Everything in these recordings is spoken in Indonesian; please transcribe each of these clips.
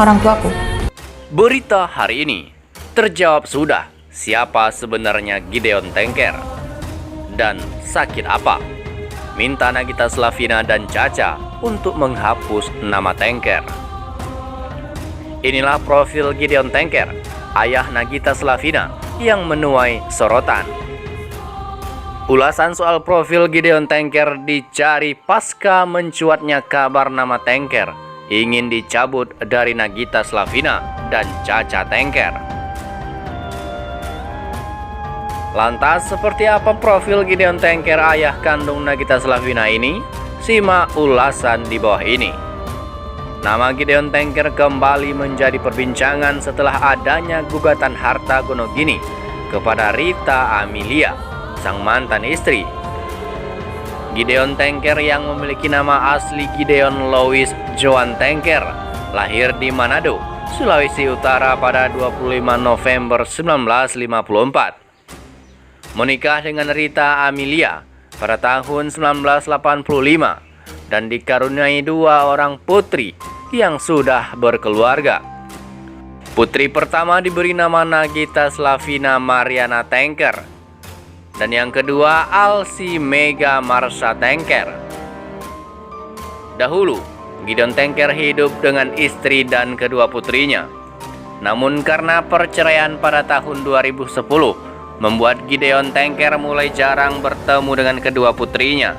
orang tuaku. Berita hari ini, terjawab sudah siapa sebenarnya Gideon Tanker dan sakit apa. Minta Nagita Slavina dan Caca untuk menghapus nama Tanker. Inilah profil Gideon Tanker, ayah Nagita Slavina yang menuai sorotan. Ulasan soal profil Gideon Tanker dicari pasca mencuatnya kabar nama Tanker ingin dicabut dari Nagita Slavina dan Caca Tanker. Lantas seperti apa profil Gideon Tanker ayah kandung Nagita Slavina ini? Simak ulasan di bawah ini. Nama Gideon Tanker kembali menjadi perbincangan setelah adanya gugatan harta Gonogini kepada Rita Amelia, sang mantan istri. Gideon Tanker yang memiliki nama asli Gideon Louis Joan Tanker lahir di Manado, Sulawesi Utara pada 25 November 1954. Menikah dengan Rita Amelia pada tahun 1985 dan dikaruniai 2 orang putri yang sudah berkeluarga. Putri pertama diberi nama Nagita Slavina Mariana Tanker dan yang kedua Alsi Mega Marsha Tanker. Dahulu, Gideon Tanker hidup dengan istri dan kedua putrinya. Namun karena perceraian pada tahun 2010, membuat Gideon Tanker mulai jarang bertemu dengan kedua putrinya.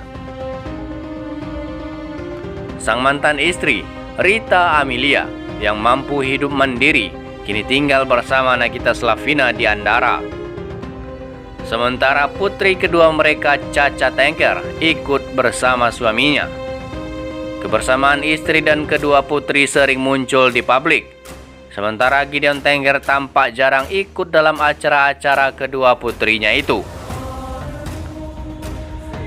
Sang mantan istri, Rita Amelia, yang mampu hidup mandiri, kini tinggal bersama Nagita Slavina di Andara. Sementara putri kedua mereka, Caca Tanker, ikut bersama suaminya. Kebersamaan istri dan kedua putri sering muncul di publik. Sementara Gideon Tanker tampak jarang ikut dalam acara-acara kedua putrinya itu.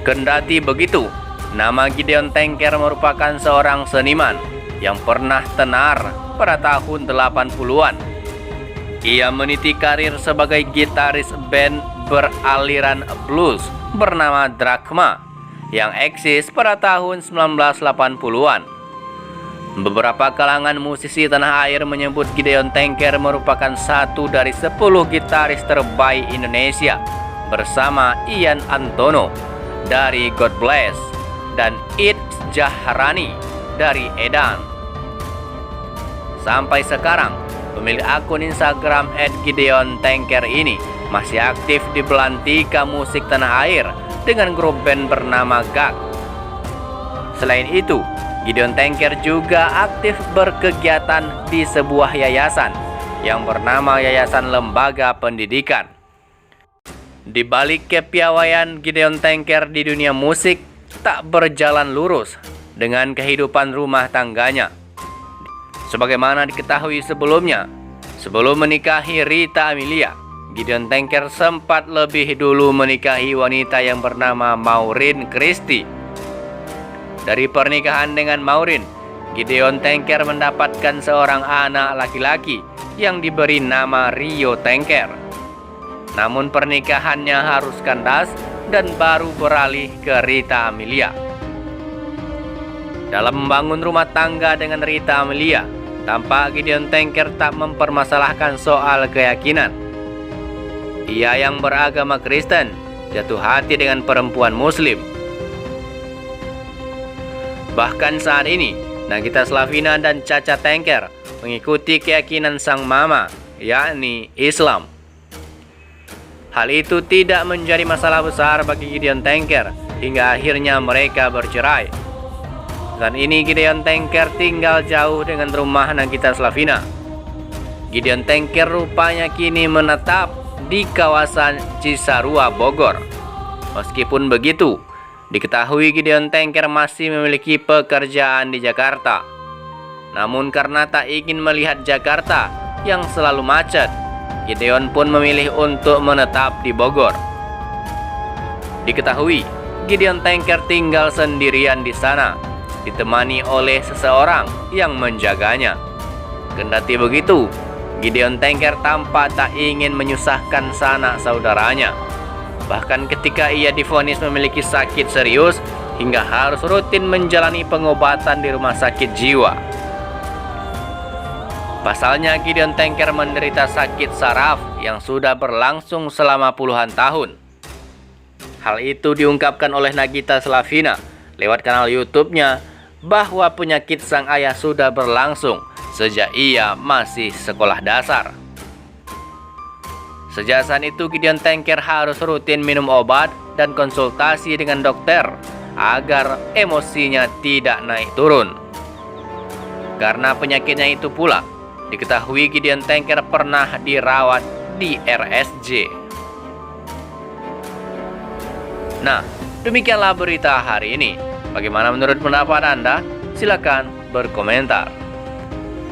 Kendati begitu, nama Gideon Tanker merupakan seorang seniman yang pernah tenar pada tahun 80-an. Ia meniti karir sebagai gitaris band beraliran blues bernama Drachma yang eksis pada tahun 1980-an. Beberapa kalangan musisi tanah air menyebut Gideon Tanker merupakan satu dari 10 gitaris terbaik Indonesia bersama Ian Antono dari God Bless dan It's Jahrani dari Edan. Sampai sekarang, pemilik akun Instagram @GideonTanker ini masih aktif di belantika musik tanah air dengan grup band bernama GAG. Selain itu, Gideon Tanker juga aktif berkegiatan di sebuah yayasan yang bernama Yayasan Lembaga Pendidikan. Di balik kepiawaian Gideon Tanker di dunia musik tak berjalan lurus dengan kehidupan rumah tangganya. Sebagaimana diketahui sebelumnya, sebelum menikahi Rita Amelia, Gideon Tanker sempat lebih dulu menikahi wanita yang bernama Maureen Christie. Dari pernikahan dengan Maureen, Gideon Tanker mendapatkan seorang anak laki-laki yang diberi nama Rio Tanker. Namun pernikahannya harus kandas dan baru beralih ke Rita Amelia. Dalam membangun rumah tangga dengan Rita Amelia, tampak Gideon Tanker tak mempermasalahkan soal keyakinan. Ia yang beragama Kristen jatuh hati dengan perempuan Muslim. Bahkan saat ini, Nagita Slavina dan Caca Tanker mengikuti keyakinan sang mama, yakni Islam. Hal itu tidak menjadi masalah besar bagi Gideon Tanker hingga akhirnya mereka bercerai. Saat ini Gideon Tanker tinggal jauh dengan rumah Nagita Slavina. Gideon Tanker rupanya kini menetap di kawasan Cisarua, Bogor. Meskipun begitu, diketahui Gideon Tanker masih memiliki pekerjaan di Jakarta. Namun karena tak ingin melihat Jakarta yang selalu macet, Gideon pun memilih untuk menetap di Bogor. Diketahui, Gideon Tanker tinggal sendirian di sana, ditemani oleh seseorang yang menjaganya. Kendati begitu, Gideon Tanker tampak tak ingin menyusahkan sanak saudaranya. Bahkan ketika ia divonis memiliki sakit serius hingga harus rutin menjalani pengobatan di rumah sakit jiwa. Pasalnya, Gideon Tanker menderita sakit saraf yang sudah berlangsung selama puluhan tahun. Hal itu diungkapkan oleh Nagita Slavina lewat kanal YouTube-nya bahwa penyakit sang ayah sudah berlangsung sejak ia masih sekolah dasar. Sejak saat itu, Gideon Tanker harus rutin minum obat dan konsultasi dengan dokter agar emosinya tidak naik turun. Karena penyakitnya itu pula, diketahui Gideon Tanker pernah dirawat di RSJ. Nah, demikianlah berita hari ini. Bagaimana menurut pendapat Anda? Silakan berkomentar.